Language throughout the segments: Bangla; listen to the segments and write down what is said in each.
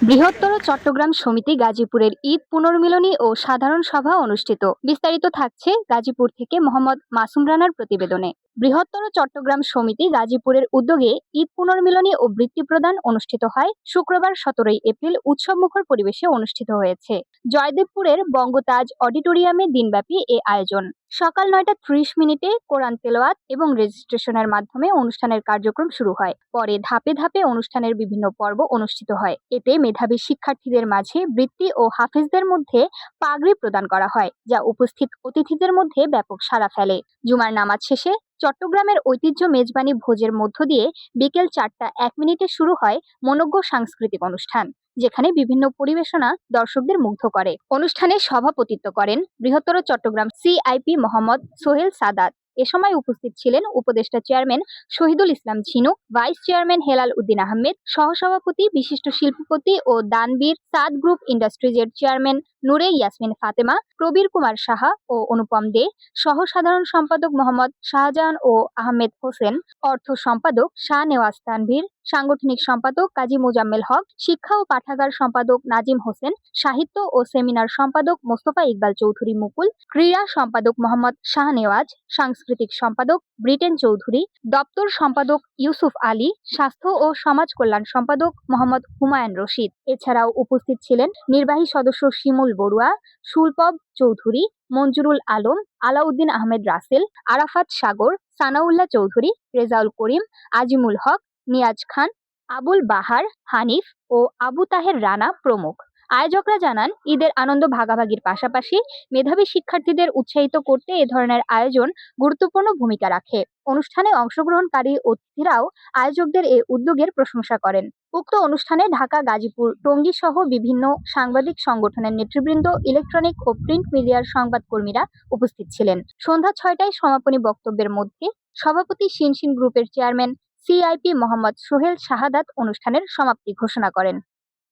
বৃহত্তর চট্টগ্রাম সমিতি গাজীপুরের ঈদ পুনর্মিলনী ও সাধারণ সভা অনুষ্ঠিত। বিস্তারিত থাকছে গাজীপুর থেকে মোহাম্মদ মাসুম রানার প্রতিবেদনে। বৃহত্তর চট্টগ্রাম সমিতি গাজীপুরের উদ্যোগে ঈদ পুনর্মিলনী ও বৃত্তি প্রদান অনুষ্ঠিত হয় শুক্রবার 17 এপ্রিল উৎসবমুখর পরিবেশে অনুষ্ঠিত হয়েছে। জয়দেবপুরের বঙ্গতাজ অডিটোরিয়ামে দিনব্যাপী এ আয়োজন। সকাল 9টা 30 মিনিটে কোরআন তেলাওয়াত এবং রেজিস্ট্রেশনের মাধ্যমে অনুষ্ঠানের কার্যক্রম শুরু হয়। পরে ধাপে ধাপে অনুষ্ঠানের বিভিন্ন পর্ব অনুষ্ঠিত হয়। এতে মেধাবী শিক্ষার্থীদের মাঝে বৃত্তি ও হাফেজদের মধ্যে পাগড়ি প্রদান করা হয়, যা উপস্থিত অতিথিদের মধ্যে ব্যাপক সাড়া ফেলে। জুমার নামাজ শেষে চট্টগ্রামের ঐতিহ্য মেজবানি ভোজের মধ্য দিয়ে বিকেল 4টা 1 মিনিটে শুরু হয় মনোজ্ঞ সাংস্কৃতিক অনুষ্ঠান, যেখানে বিভিন্ন পরিবেশনা দর্শকদের মুগ্ধ করে। অনুষ্ঠানে সভাপতিত্ব করেন বৃহত্তর চট্টগ্রাম সিআইপি মোহাম্মদ সোহেল সাদাত। এ সময় উপস্থিত ছিলেন উপদেষ্টা chairman Shahidul Islam Jhinu, vice chairman Helal Uddin Ahmed, সহসভাপতি বিশিষ্ট শিল্পপতি ও দানবীর সাদ গ্রুপ ইন্ডাস্ট্রিজের চেয়ারম্যান নূরে ইয়াসমিন ফাতেমা, প্রবীর কুমার সাহা ও অনুপম দে, সহ সাধারণ সম্পাদক মোহাম্মদ শাহজাহান ও আহমেদ হোসেন, অর্থ সম্পাদক শাহনেওয়াজ তানভীর, সাংগঠনিক সম্পাদক কাজী মোজাম্মেল হক, শিক্ষা ও পাঠাগার সম্পাদক নাজিম হোসেন, সাহিত্য ও সেমিনার সম্পাদক মোস্তফা ইকবাল চৌধুরী মুকুল, ক্রীড়া সম্পাদক মোহাম্মদ শাহনেওয়াজ, সাংস্কৃতিক সম্পাদক ব্রিটেন চৌধুরী, দপ্তর সম্পাদক ইউসুফ আলী, স্বাস্থ্য ও সমাজ কল্যাণ সম্পাদক মোহাম্মদ হুমায়ুন রশিদ। এছাড়াও উপস্থিত ছিলেন নির্বাহী সদস্য শিমুল বড়ুয়া, সুলপব চৌধুরী, মঞ্জুরুল আলম, আলাউদ্দিন আহমেদ রাসেল, আরাফাত সাগর, সানাউল্লাহ চৌধুরী, রেজাউল করিম, আজিমুল হক, নিয়াজ খান, আবুল বাহার, হানিফ ও আবু তাহের রানা প্রমুখ। আয়োজকরা জানান, ঈদের আনন্দ ভাগাভাগির পাশাপাশি মেধাবী শিক্ষার্থীদের উৎসাহিত করতে এ ধরনের আয়োজন গুরুত্বপূর্ণ ভূমিকা রাখে। অনুষ্ঠানে অংশগ্রহণকারী অতিথিরাও আয়োজকদের এ উদ্যোগের প্রশংসা করেন। উক্ত অনুষ্ঠানে ঢাকা, গাজীপুর, টঙ্গী সহ বিভিন্ন সাংবাদিক সংগঠনের নেতৃবৃন্দ, ইলেকট্রনিক ও প্রিন্ট মিডিয়ার সংবাদকর্মীরা উপস্থিত ছিলেন। সন্ধ্যা 6টায় সমাপনী বক্তব্যের মধ্যে সভাপতি শিনশিন গ্রুপের চেয়ারম্যান সিআইপি মোহাম্মদ সোহেল শাহাদাত অনুষ্ঠানের সমাপ্তি ঘোষণা করেন।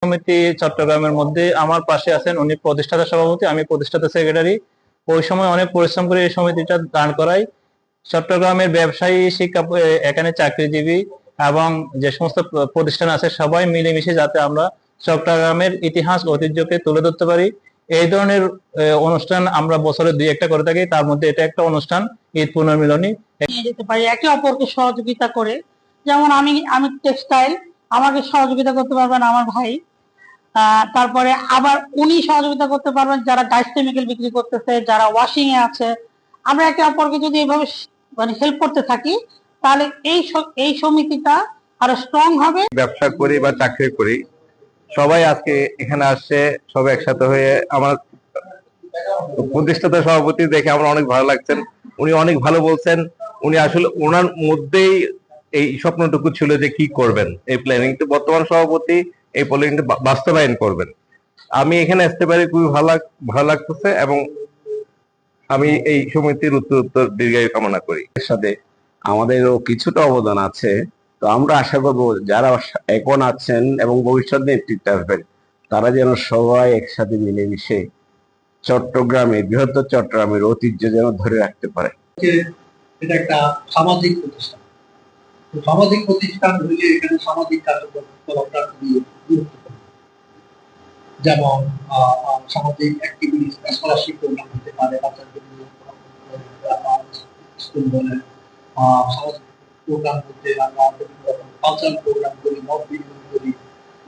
সমিতি চট্টগ্রামের মধ্যে আমার পাশে আছেন, উনি প্রতিষ্ঠাতা সভাপতি, আমি প্রতিষ্ঠাতা সেক্রেটারি। ওই সময় অনেক পরিশ্রম করে এই সমিতিটা দান করাই। চট্টগ্রামের ব্যবসায়ী, শিক্ষা, এখানে চাকরিজীবী এবং যে সমস্ত প্রতিষ্ঠান আছে সবাই মিলেমিশে যাতে আমরা চট্টগ্রামের ইতিহাস ঐতিহ্যকে তুলে ধরতে পারি। এই ধরনের অনুষ্ঠান আমরা বছরে 2-1টা করে থাকি, তার মধ্যে এটা একটা অনুষ্ঠান, ঈদ পুনর্মিলনী। নিয়ে যেতে পারি একে অপরকে সহযোগিতা করে। যেমন আমি টেক্সটাইল, আমাকে সহযোগিতা করতে পারবেন আমার ভাই, তারপরে আবার উনি সহযোগিতা করতে পারবেন যারা গাইস কেমিক্যাল বিক্রি করতেছে, যারা ওয়াশিং এ আছে। আমরা একে অপরকে যদি এভাবে মানে হেল্প করতে থাকি, তাহলে এই সমিতিটা আরো স্ট্রং হবে। ব্যবসা করি বা চাকরি করি, সবাই আজকে এখানে আসছে, সবাই একসাথে হয়ে। আমার প্রতিষ্ঠাতা সভাপতি দেখে আমার অনেক ভালো লাগছেন, উনি অনেক ভালো বলছেন। উনি আসলে ওনার মধ্যেই এই স্বপ্নটুকু ছিল যে কি করবেন, এই প্ল্যানিং। তো বর্তমান সভাপতি এই প্ল্যানিংটা বাস্তবায়ন করবেন। আমি এখানে আসতে পারি, খুবই ভালো লাগতেছে এবং আমি এই সমিতির উত্তর দীর্ঘায়ু কামনা করি। এর সাথে আমাদেরও কিছুটা অবদান আছে। তো আমরা আশা করবো যারা এখন আছেন এবং ভবিষ্যৎ নেতৃত্বে আসবেন, তারা যেন সবাই একসাথে মিলেমিশে বৃহত্তর চট্টগ্রামের ঐতিহ্য যেন ধরে রাখতে পারে। এটা একটা সামাজিক প্রতিষ্ঠান। সামাজিক প্রতিষ্ঠান হইলে এখানে সামাজিক কার্যকলাপটা খুবই গুরুত্বপূর্ণ। যেমন সামাজিক অ্যাক্টিভিটিস, স্কলারশিপ প্রোগ্রাম হতে পারে, বাচ্চাদের স্কুল বলে সামাজিক প্রোগ্রাম করতে আমরা বিভিন্ন রকম কালচারাল প্রোগ্রাম করি, মত বিনিময় করি,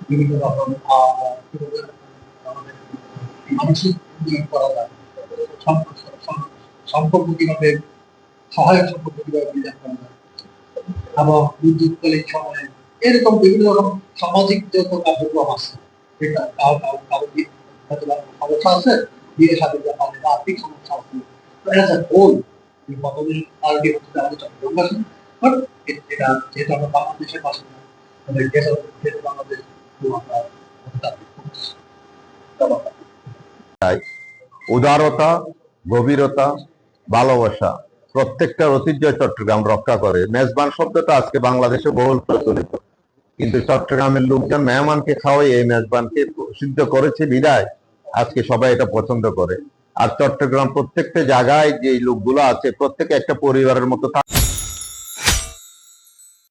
বিভিন্ন রকম আমাদের মানসিক উন্নয়ন করা যায়, সম্পর্ক কিভাবে, সহায়ক সম্পর্ক কিভাবে বিধান করা যায়, এবং দুর্যোগকালীন সময়ে এরকম বিভিন্ন রকম সামাজিক যত কার্যক্রম আছে, এটা সমস্যা আছে, বিয়ের সাথে আর্থিক সমস্যা আছে, এটা যেহেতু আমরা বাংলাদেশের বাসিন্দা, বাংলাদেশ উদারতা, গভীরতা, ভালোবাসা প্রত্যেকটা ঐতিহ্য চট্টগ্রাম রক্ষা করে। মেজবান শব্দটা আজকে বাংলাদেশে বহুল প্রচলিত, কিন্তু চট্টগ্রামের লোকজন মেহমানকে খাওয়াই এই মেজবানকে সিদ্ধ করেছে বিদায় আজকে সবাই এটা পছন্দ করে। আর চট্টগ্রাম প্রত্যেকটা জায়গায় যে লোকগুলো আছে প্রত্যেকে একটা পরিবারের মতো থাকে।